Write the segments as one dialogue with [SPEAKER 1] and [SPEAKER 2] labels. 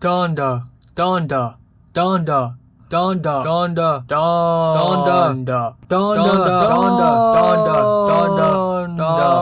[SPEAKER 1] Donda, Donda, Donda, Donda, Donda, Donda, Donda, Donda, Donda, Donda,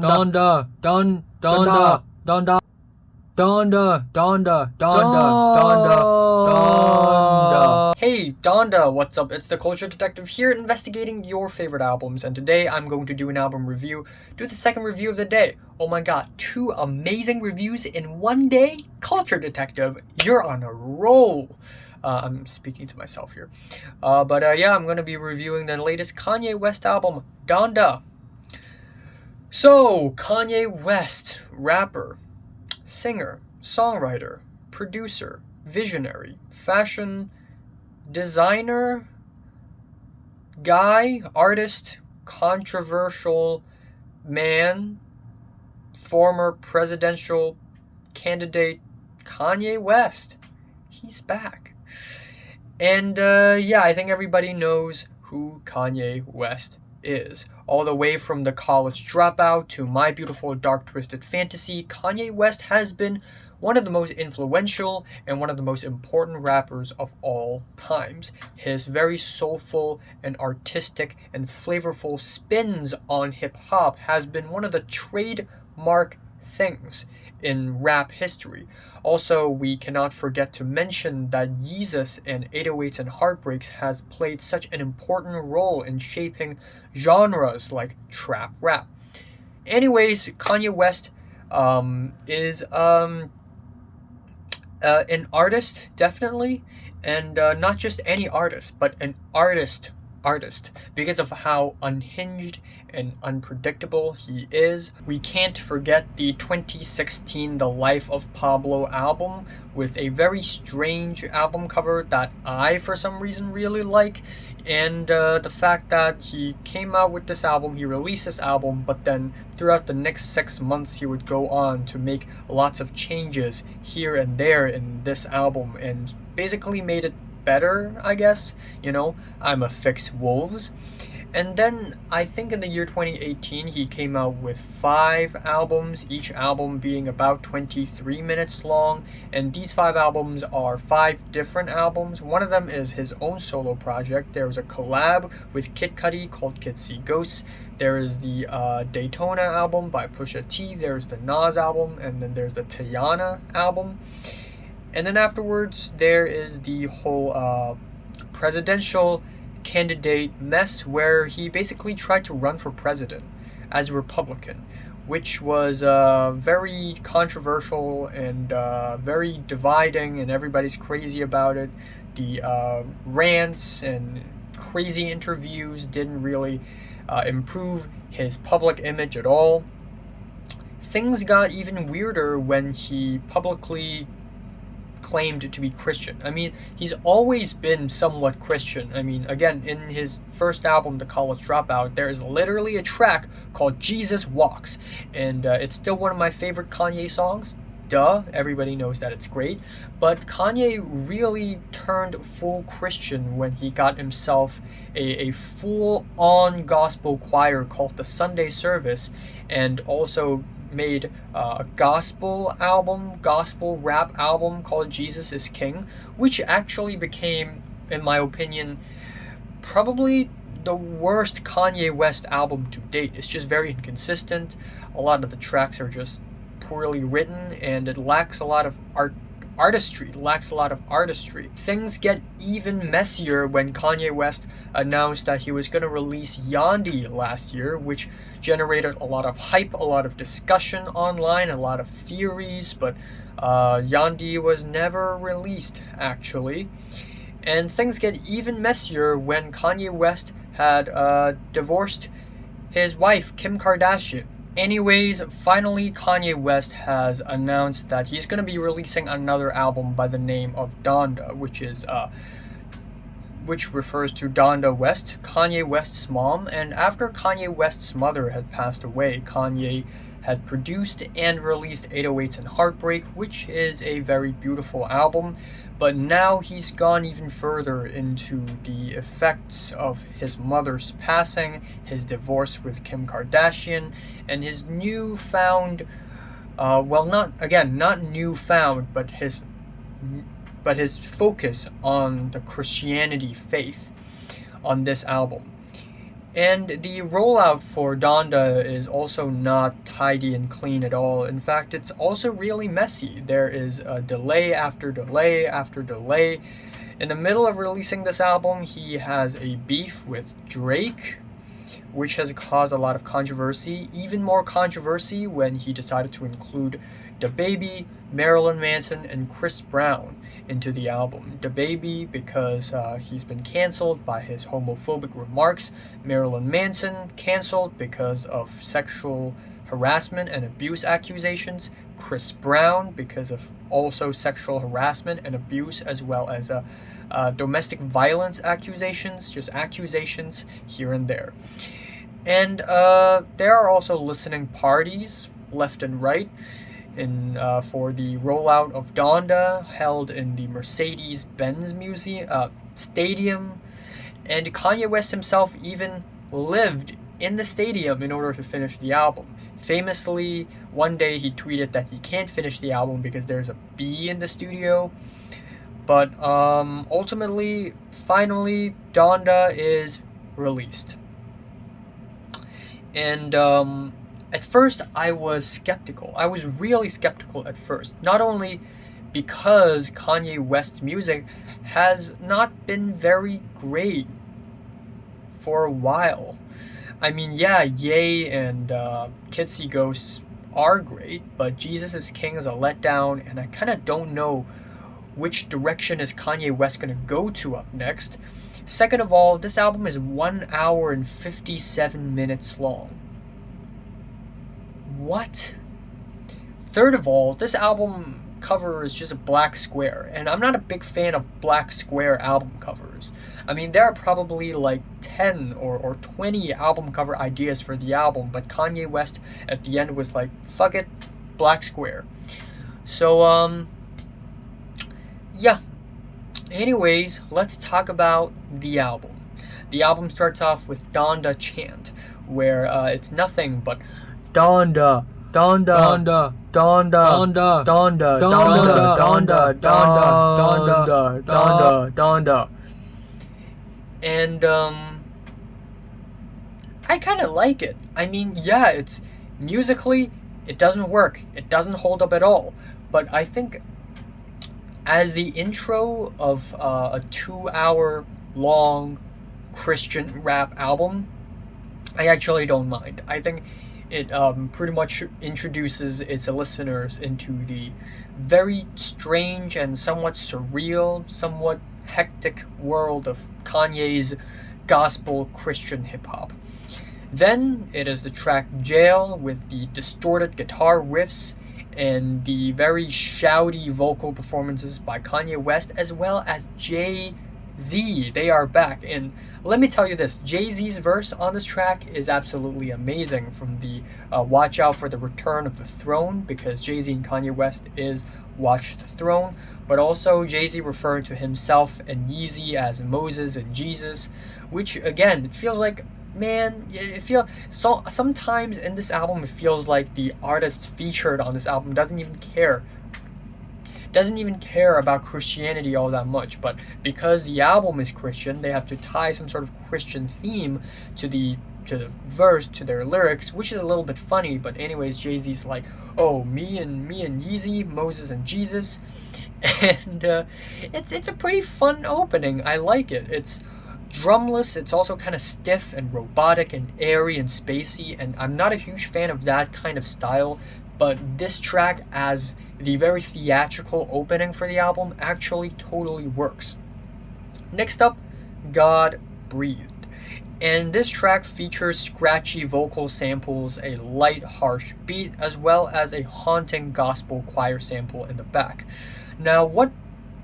[SPEAKER 1] Donda, Donda, Donda, Donda, Donda, Donda, Donda, Donda. Hey, Donda, what's up? It's the Culture Detective here, investigating your favorite albums, and today I'm going to do an album review, do the second review of the day. Oh my god, 2 amazing reviews in one day? Culture Detective, you're on a roll. I'm speaking to myself here. Yeah, I'm going to be reviewing the latest Kanye West album, Donda. So, Kanye West, rapper, singer, songwriter, producer, visionary, fashion designer, guy, artist, controversial man, former presidential candidate, Kanye West. He's back. And yeah, I think everybody knows who Kanye West is. All the way from The College Dropout to My Beautiful Dark Twisted Fantasy, Kanye West has been one of the most influential and one of the most important rappers of all times. His very soulful and artistic and flavorful spins on hip-hop has been one of the trademark things in rap history. Also, we cannot forget to mention that Yeezus and 808s and Heartbreaks has played such an important role in shaping genres like trap rap. Anyways, Kanye West is an artist, definitely, and not just any artist, but an artist because of how unhinged and unpredictable he is. We can't forget the 2016 The Life of Pablo album with a very strange album cover that I, for some reason, really like. And the fact that he came out with this album, he released this album, but then throughout the next 6 months he would go on to make lots of changes here and there in this album and basically made it better, I guess. You know, I'm a fix wolves. And then I think in the year 2018 he came out with 5 albums, each album being about 23 minutes long, and these 5 albums are 5 different albums. One of them is his own solo project. There was a collab with Kid Cudi called Kids See Ghosts. There is the Daytona album by Pusha T, there's the Nas album, and then there's the Tiana album. And then afterwards there is the whole presidential candidate mess where he basically tried to run for president as a Republican, which was very controversial and very dividing, and everybody's crazy about it. The rants and crazy interviews didn't really improve his public image at all. Things got even weirder when he publicly claimed to be Christian. I mean, he's always been somewhat Christian. I mean, again, in his first album, The College Dropout, there is literally a track called Jesus Walks, and it's still one of my favorite Kanye songs. Duh, everybody knows that it's great. But Kanye really turned full Christian when he got himself a full-on gospel choir called the Sunday Service, and also made a gospel rap album called Jesus is King, which actually became, in my opinion, probably the worst Kanye West album to date. It's just very inconsistent. A lot of the tracks are just poorly written, and it lacks a lot of artistry. Things get even messier when Kanye West announced that he was going to release Yandhi last year, which generated a lot of hype, a lot of discussion online, a lot of theories, but Yandhi was never released, actually. And things get even messier when Kanye West had divorced his wife, Kim Kardashian. Anyways, finally Kanye West has announced that he's going to be releasing another album by the name of Donda, which refers to Donda West, Kanye West's mom. And after Kanye West's mother had passed away, Kanye had produced and released 808s and Heartbreak, which is a very beautiful album. But now he's gone even further into the effects of his mother's passing, his divorce with Kim Kardashian, and his newfound well, not newfound, but his focus on the Christianity faith on this album. And the rollout for Donda is also not tidy and clean at all. In fact, it's also really messy. There is a delay after delay after delay. In the middle of releasing this album, he has a beef with Drake, which has caused a lot of controversy. Even more controversy when he decided to include DaBaby, Marilyn Manson, and Chris Brown into the album. DaBaby because he's been canceled by his homophobic remarks. Marilyn Manson canceled because of sexual harassment and abuse accusations. Chris Brown because of also sexual harassment and abuse, as well as domestic violence accusations, just accusations here and there. And there are also listening parties left and right for the rollout of Donda, held in the Mercedes-Benz Stadium. And Kanye West himself even lived in the stadium in order to finish the album. Famously, one day he tweeted that he can't finish the album because there's a bee in the studio. But ultimately, finally, Donda is released. And at first, I was skeptical. I was really skeptical at first. Not only because Kanye West's music has not been very great for a while. I mean, yeah, Ye and Kids See Ghosts are great, but Jesus is King is a letdown, and I kind of don't know which direction is Kanye West going to go to up next. Second of all, this album is 1 hour and 57 minutes long. What? Third of all, this album cover is just a black square, and I'm not a big fan of black square album covers. I mean, there are probably like 10 or 20 album cover ideas for the album, but Kanye West at the end was like, fuck it, black square. So, yeah. Anyways, let's talk about the album. The album starts off with Donda Chant, where it's nothing but Donda, Donda, Donda, Donda, Donda, Donda, Donda, Donda, Donda, Donda. And I kind of like it. I mean, yeah, it's musically, it doesn't work. It doesn't hold up at all. But I think as the intro of a 2 hour long Christian rap album, I actually don't mind. I think it pretty much introduces its listeners into the very strange and somewhat surreal, somewhat hectic world of Kanye's gospel Christian hip-hop. Then it is the track Jail with the distorted guitar riffs and the very shouty vocal performances by Kanye West, as well as Jay-Z. They are back, and let me tell you this, Jay-Z's verse on this track is absolutely amazing, from the Watch Out for the Return of the Throne, because Jay-Z and Kanye West is Watch the Throne, but also Jay-Z referring to himself and Yeezy as Moses and Jesus, which again, it feels like, man, sometimes in this album it feels like the artists featured on this album doesn't even care about Christianity all that much, but because the album is Christian, they have to tie some sort of Christian theme to the verse, to their lyrics, which is a little bit funny. But anyways, Jay-Z's like, oh, me and Yeezy, Moses and Jesus, and it's a pretty fun opening. I like it. It's drumless. It's also kind of stiff and robotic and airy and spacey, and I'm not a huge fan of that kind of style, but this track as the very theatrical opening for the album actually totally works. Next up, God Breathed. And this track features scratchy vocal samples, a light, harsh beat, as well as a haunting gospel choir sample in the back. Now, what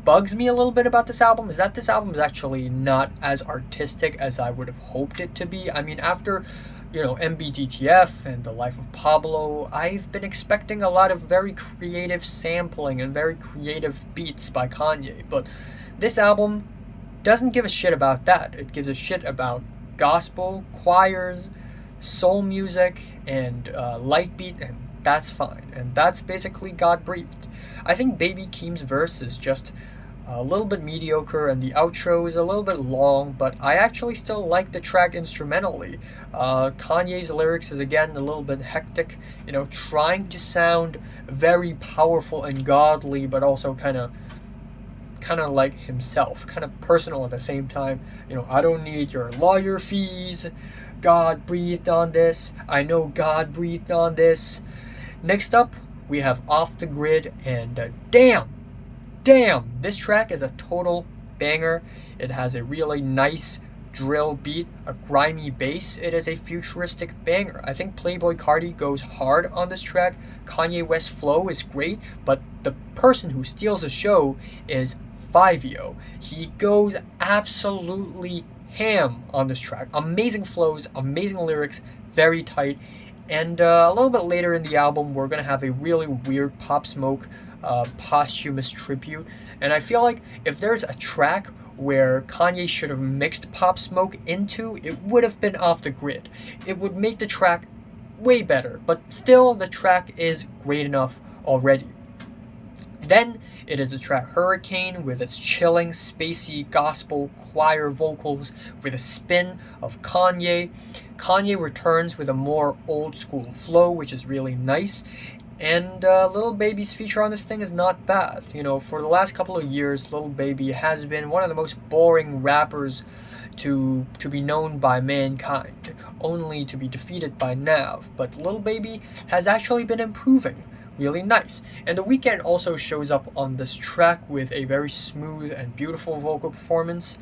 [SPEAKER 1] bugs me a little bit about this album is that this album is actually not as artistic as I would have hoped it to be. I mean, after MBDTF and The Life of Pablo, I've been expecting a lot of very creative sampling and very creative beats by Kanye, but this album doesn't give a shit about that. It gives a shit about gospel, choirs, soul music, and light beat and that's fine. And that's basically God breathed. I think Baby Keem's verse is just a little bit mediocre, and the outro is a little bit long, but I actually still like the track instrumentally. Kanye's lyrics is again a little bit hectic, trying to sound very powerful and godly, but also kind of like himself, kind of personal at the same time. I don't need your lawyer fees. God breathed on this. I know God breathed on this. Next up, we have Off the Grid, and damn, this track is a total banger. It has a really nice drill beat, a grimy bass. It is a futuristic banger. I think Playboi Carti goes hard on this track. Kanye West's flow is great, but the person who steals the show is Fivio. He goes absolutely ham on this track. Amazing flows, amazing lyrics, very tight. And a little bit later in the album, we're going to have a really weird Pop Smoke posthumous tribute. And I feel like if there's a track where Kanye should have mixed Pop Smoke into, it would have been Off the Grid. It would make the track way better, but still the track is great enough already. Then it is the track Hurricane with its chilling, spacey gospel choir vocals with a spin of Kanye. Kanye returns with a more old school flow, which is really nice. And Lil Baby's feature on this thing is not bad. For the last couple of years, Lil Baby has been one of the most boring rappers to be known by mankind, only to be defeated by Nav. But Lil Baby has actually been improving. Really nice. And The Weeknd also shows up on this track with a very smooth and beautiful vocal performance.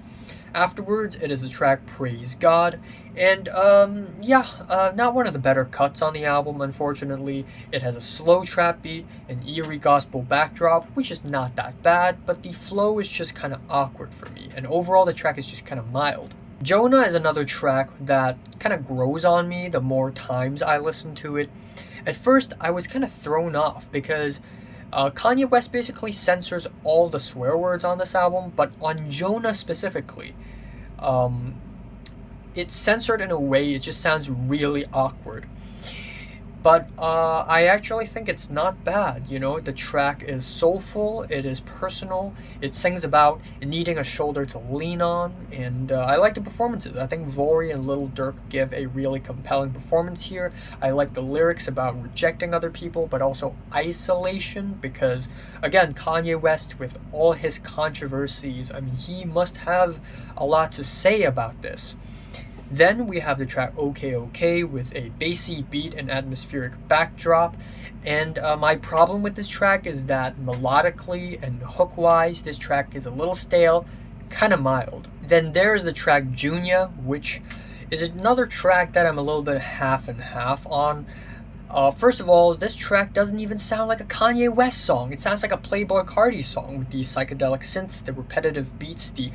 [SPEAKER 1] Afterwards, it is the track Praise God. And not one of the better cuts on the album, unfortunately. It has a slow trap beat, an eerie gospel backdrop, which is not that bad, but the flow is just kind of awkward for me. And overall, the track is just kind of mild. Jonah is another track that kind of grows on me the more times I listen to it. At first, I was kind of thrown off because Kanye West basically censors all the swear words on this album, but on Jonah specifically, it's censored in a way it just sounds really awkward. But I actually think it's not bad. The track is soulful, it is personal, it sings about needing a shoulder to lean on, and I like the performances. I think Vori and Lil Durk give a really compelling performance here. I like the lyrics about rejecting other people, but also isolation, because, again, Kanye West, with all his controversies, he must have a lot to say about this. Then we have the track OK OK with a bassy beat and atmospheric backdrop. And my problem with this track is that melodically and hook-wise, this track is a little stale, kind of mild. Then there's the track Junior, which is another track that I'm a little bit half and half on. First of all, this track doesn't even sound like a Kanye West song. It sounds like a Playboi Carti song with the psychedelic synths, the repetitive beats, the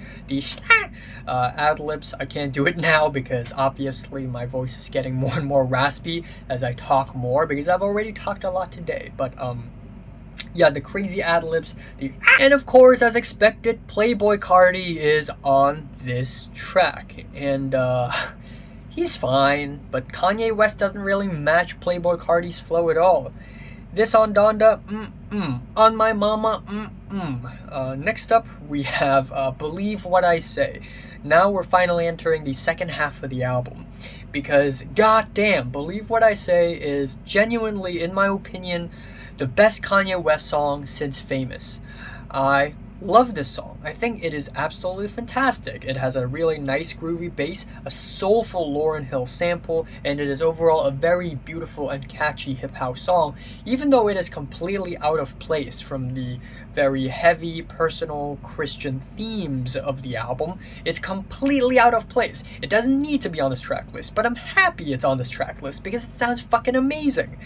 [SPEAKER 1] ad-libs. I can't do it now because obviously my voice is getting more and more raspy as I talk more, because I've already talked a lot today. But the crazy ad-libs. And of course, as expected, Playboi Carti is on this track. And he's fine, but Kanye West doesn't really match Playboi Carti's flow at all. This on Donda, on my mama, Next up, we have Believe What I Say. Now we're finally entering the second half of the album, because goddamn, Believe What I Say is genuinely, in my opinion, the best Kanye West song since Famous. I love this song. I think it is absolutely fantastic. It has a really nice groovy bass, a soulful Lauryn Hill sample, and it is overall a very beautiful and catchy hip hop song, even though it is completely out of place from the very heavy personal Christian themes of the album. It's completely out of place. It doesn't need to be on this track list, but I'm happy it's on this track list because it sounds fucking amazing.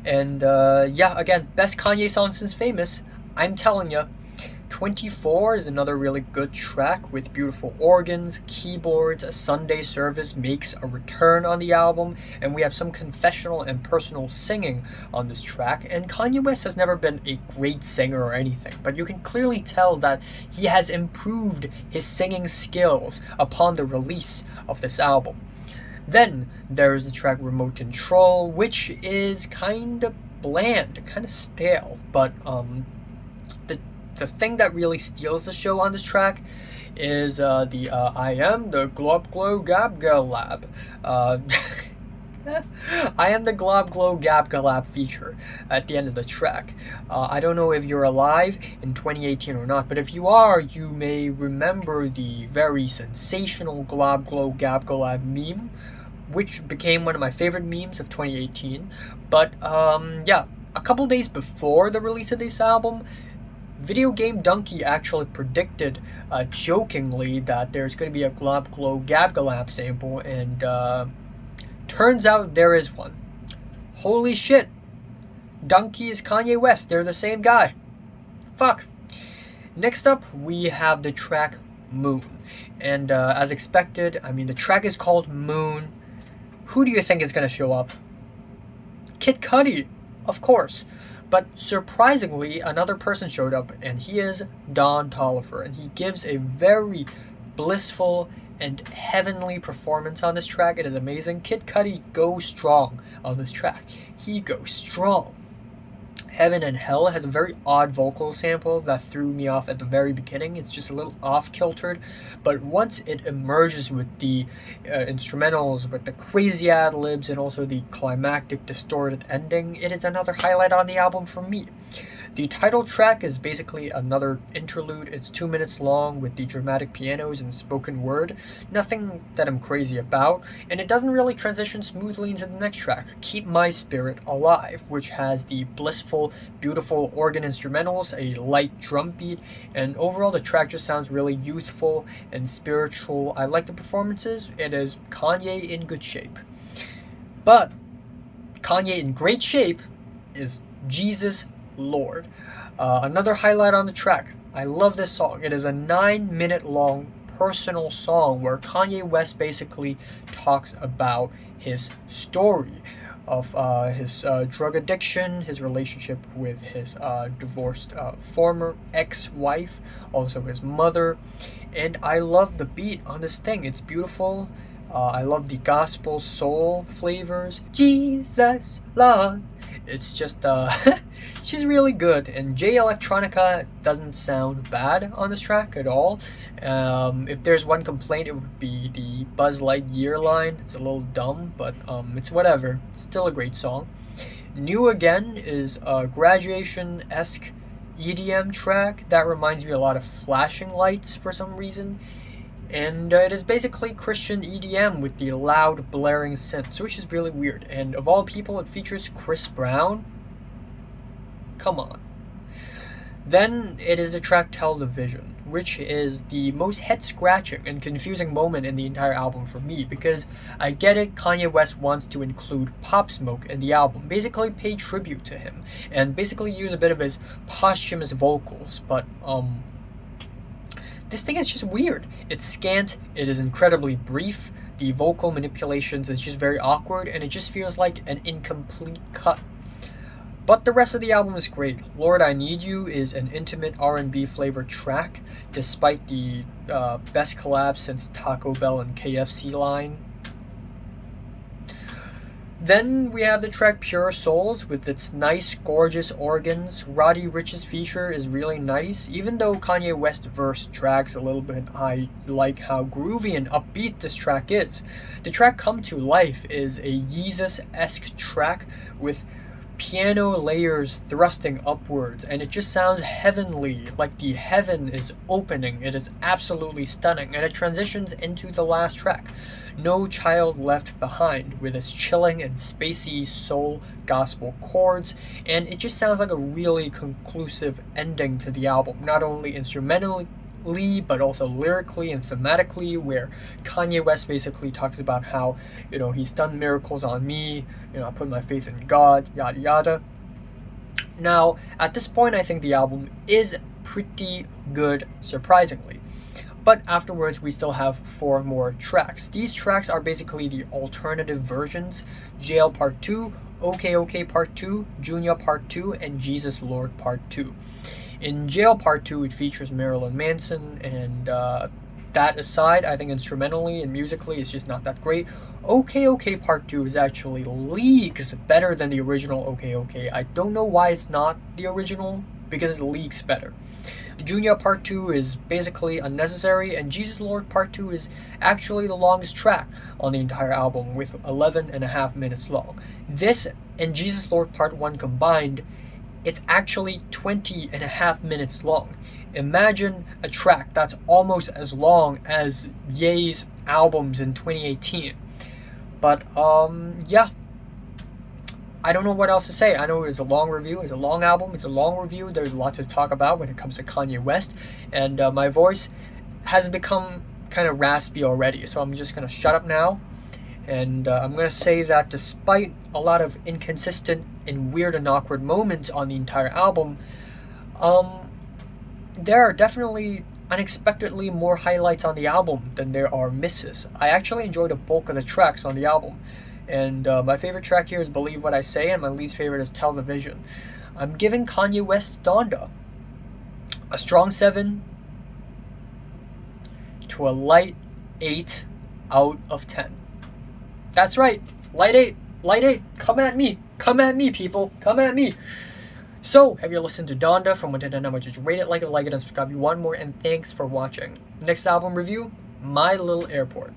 [SPEAKER 1] And again, best Kanye song since Famous. I'm telling you. 24 is another really good track with beautiful organs, keyboards. A Sunday Service makes a return on the album, and we have some confessional and personal singing on this track. And Kanye West has never been a great singer or anything, but you can clearly tell that he has improved his singing skills upon the release of this album. Then there's the track Remote Control, which is kind of bland, kind of stale. But the the thing that really steals the show on this track is the I am the Glob Glow Gab Galab. Uh, I am the Glob Glow Gab Galab feature at the end of the track. I don't know if you're alive in 2018 or not, but if you are, you may remember the very sensational Glob Glow Gab Galab meme, which became one of my favorite memes of 2018. But yeah, a couple days before the release of this album, Video Game Donkey actually predicted jokingly that there's going to be a Glob Glow Gab Galab sample, and turns out there is one. Holy shit! Donkey is Kanye West. They're the same guy. Fuck. Next up, we have the track Moon. And as expected, I mean, the track is called Moon. Who do you think is going to show up? Kid Cudi, of course. But surprisingly, another person showed up, and he is Don Toliver. And he gives a very blissful and heavenly performance on this track. It is amazing. Kid Cudi goes strong on this track. He goes strong. Heaven and Hell has a very odd vocal sample that threw me off at the very beginning. It's just a little off-kiltered, but once it emerges with the instrumentals, with the crazy ad-libs, and also the climactic distorted ending, it is another highlight on the album for me. The title track is basically another interlude. It's 2 minutes long with the dramatic pianos and spoken word. Nothing that I'm crazy about, and it doesn't really transition smoothly into the next track, Keep My Spirit Alive, which has the blissful, beautiful organ instrumentals, a light drum beat, and overall the track just sounds really youthful and spiritual. I like the performances. It is Kanye in good shape. But Kanye in great shape is Jesus Lord. Another highlight on the track. I love this song. It is a 9-minute long personal song where Kanye West basically talks about his story of his drug addiction, his relationship with his divorced former ex-wife, also his mother. And I love the beat on this thing. It's beautiful. I love the gospel soul flavors. Jesus Lord. It's just she's really good, and J Electronica doesn't sound bad on this track at all. If there's one complaint, it would be the Buzz Lightyear line. It's a little dumb, but it's whatever. It's still a great song. New Again is a graduation-esque EDM track that reminds me a lot of Flashing Lights for some reason. And it is basically Christian EDM with the loud, blaring synths, which is really weird. And of all people, it features Chris Brown. Come on. Then it is the track Television, which is the most head-scratching and confusing moment in the entire album for me, because I get it, Kanye West wants to include Pop Smoke in the album, basically pay tribute to him, and basically use a bit of his posthumous vocals, but this thing is just weird. It's scant, it is incredibly brief, the vocal manipulations is just very awkward, and it just feels like an incomplete cut. But the rest of the album is great. Lord I Need You is an intimate R&B flavored track, despite the best collab since Taco Bell and KFC line. Then we have the track Pure Souls with its nice, gorgeous organs. Roddy Ricch's feature is really nice. Even though Kanye West verse drags a little bit, I like how groovy and upbeat this track is. The track Come to Life is a Yeezus-esque track with piano layers thrusting upwards, and it just sounds heavenly, like the heaven is opening. It is absolutely stunning, and it transitions into the last track, No Child Left Behind, with its chilling and spacey soul gospel chords, and it just sounds like a really conclusive ending to the album, not only instrumentally but also lyrically and thematically, where Kanye West basically talks about how, he's done miracles on me, I put my faith in God, yada yada. Now, at this point, I think the album is pretty good, surprisingly. But afterwards, we still have 4 more tracks. These tracks are basically the alternative versions: Jail Part 2, OK OK Part 2, Junior Part 2, and Jesus Lord Part 2. In Jail Part 2, it features Marilyn Manson, and that aside, I think instrumentally and musically it's just not that great. OK OK Part 2 is actually leagues better than the original OK OK. I don't know why it's not the original, because it leagues better. Junior Part 2 is basically unnecessary, and Jesus Lord Part 2 is actually the longest track on the entire album, with 11.5 minutes long. This and Jesus Lord Part 1 combined, it's actually 20.5 minutes long. Imagine a track that's almost as long as Ye's albums in 2018. But yeah, I don't know what else to say. I know it's a long review, it's a long album, it's a long review. There's lots to talk about when it comes to Kanye West, and my voice has become kind of raspy already, so I'm just gonna shut up now. And I'm gonna say that despite a lot of inconsistent and weird and awkward moments on the entire album, there are definitely unexpectedly more highlights on the album than there are misses. I actually enjoyed the bulk of the tracks on the album. And my favorite track here is Believe What I Say, and my least favorite is Television. I'm giving Kanye West's Donda a strong 7 to a light 8 out of 10. That's right, light 8, light 8, come at me, people, come at me. So, have you listened to Donda? From 1 to 10, how much did you rate it? Like it, and subscribe if you want more, and thanks for watching. Next album review, My Little Airport.